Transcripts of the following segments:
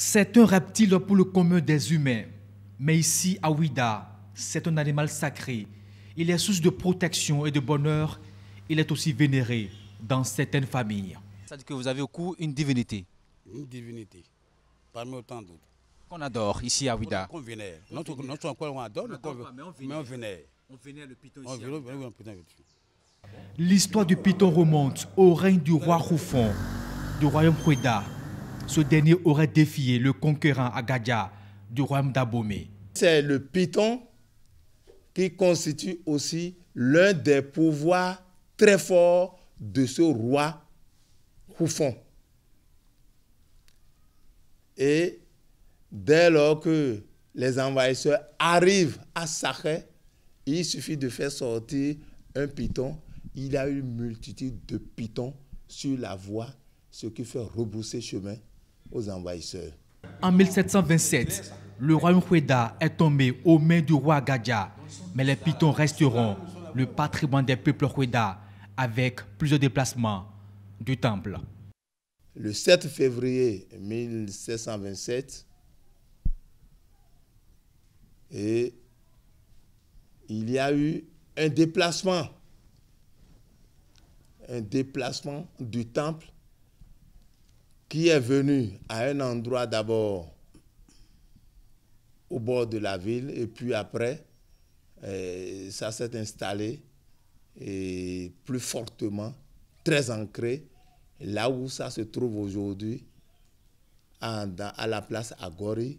C'est un reptile pour le commun des humains. Mais ici, à Ouida, c'est un animal sacré. Il est source de protection et de bonheur. Il est aussi vénéré dans certaines familles. C'est-à-dire que vous avez au cou une divinité. Une divinité, parmi autant d'autres. Qu'on adore ici à Ouida. Qu'on vénère. Notre encore on adore, mais on vénère. On vénère le python On vénère le python. L'histoire du python remonte au règne du roi Khoufon, du royaume Ouida. Ce dernier aurait défié le conquérant Agadia du royaume d'Abomey. C'est le python qui constitue aussi l'un des pouvoirs très forts de ce roi Khoufon. Et dès lors que les envahisseurs arrivent à Sakhé, il suffit de faire sortir un python. Il y a une multitude de pythons sur la voie, ce qui fait rebrousser chemin aux envahisseurs. En 1727, le royaume Ouida est tombé aux mains du roi Agadia, mais les pythons resteront le patrimoine des peuples Ouida avec plusieurs déplacements du temple. Le 7 février 1727, et il y a eu un déplacement du temple qui est venu à un endroit d'abord au bord de la ville et puis après, ça s'est installé et plus fortement, très ancré, là où ça se trouve aujourd'hui, à la place Agori.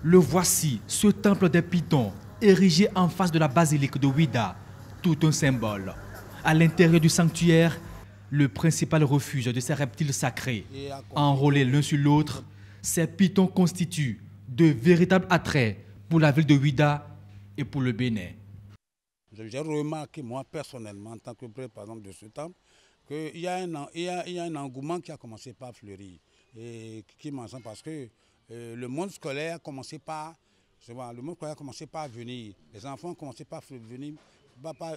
Le voici, ce temple des pythons, érigé en face de la basilique de Ouida, tout un symbole. À l'intérieur du sanctuaire, le principal refuge de ces reptiles sacrés. Enrôlés l'un sur l'autre, ces pythons constituent de véritables attraits pour la ville de Ouida et pour le Bénin. J'ai remarqué, moi personnellement, en tant que prêtre par exemple de ce temple, qu'il y a un engouement qui a commencé par fleurir. Et qui m'ensemble parce que le monde scolaire a commencé par venir. Les enfants ont commencé par venir, par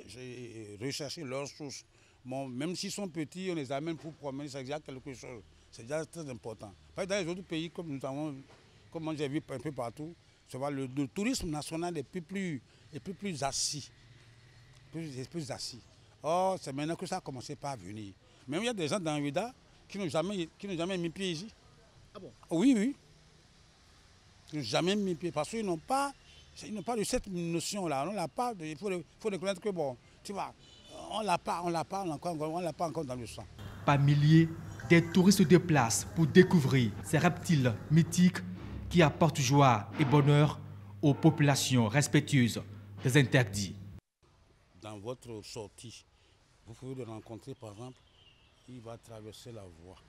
rechercher leurs sources. Bon, même s'ils sont petits, on les amène pour promener, c'est déjà quelque chose. C'est déjà très important. Dans les autres pays, comme comme j'ai vu un peu partout, le tourisme national est plus assis. Plus assis. Or, c'est maintenant que ça a commencé par venir. Même il y a des gens dans Ouida qui n'ont jamais mis pied ici. Ah bon? Oui, oui. Ils n'ont jamais mis pied parce qu'ils n'ont pas de cette notion-là. On l'a pas. Il faut reconnaître que bon, tu vois, on l'a pas encore dans le sang. Par milliers, des touristes se déplacent pour découvrir ces reptiles mythiques qui apportent joie et bonheur aux populations respectueuses des interdits. Dans votre sortie, vous pouvez le rencontrer, par exemple, il va traverser la voie.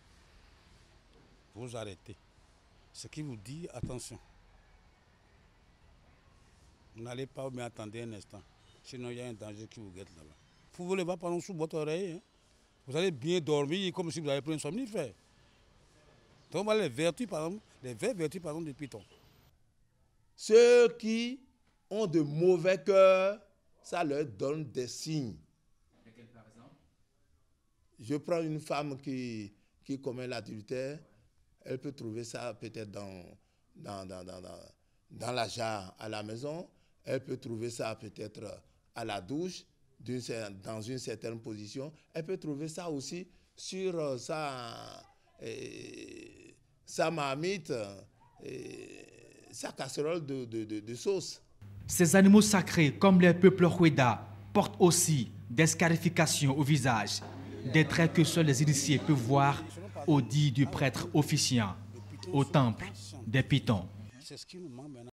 Vous arrêtez. Ce qui vous dit, attention. Vous n'allez pas, mais attendez un instant. Sinon, il y a un danger qui vous guette là-bas. Vous voulez voir par exemple sous votre oreille. Hein? Vous allez bien dormir comme si vous avez pris un somnifère. Donc voilà les vertus, par exemple, du python. Ceux qui ont de mauvais cœurs, ça leur donne des signes. Lesquels par exemple? Je prends une femme qui commet l'adultère, elle peut trouver ça peut-être dans la jarre à la maison, elle peut trouver ça peut-être à la douche, dans une certaine position, elle peut trouver ça aussi sur sa marmite, sa casserole de sauce. Ces animaux sacrés, comme les peuples Ouida, portent aussi des scarifications au visage, des traits que seuls les initiés peuvent voir au dit du prêtre officiant au temple des pythons. C'est ce qui nous manque maintenant.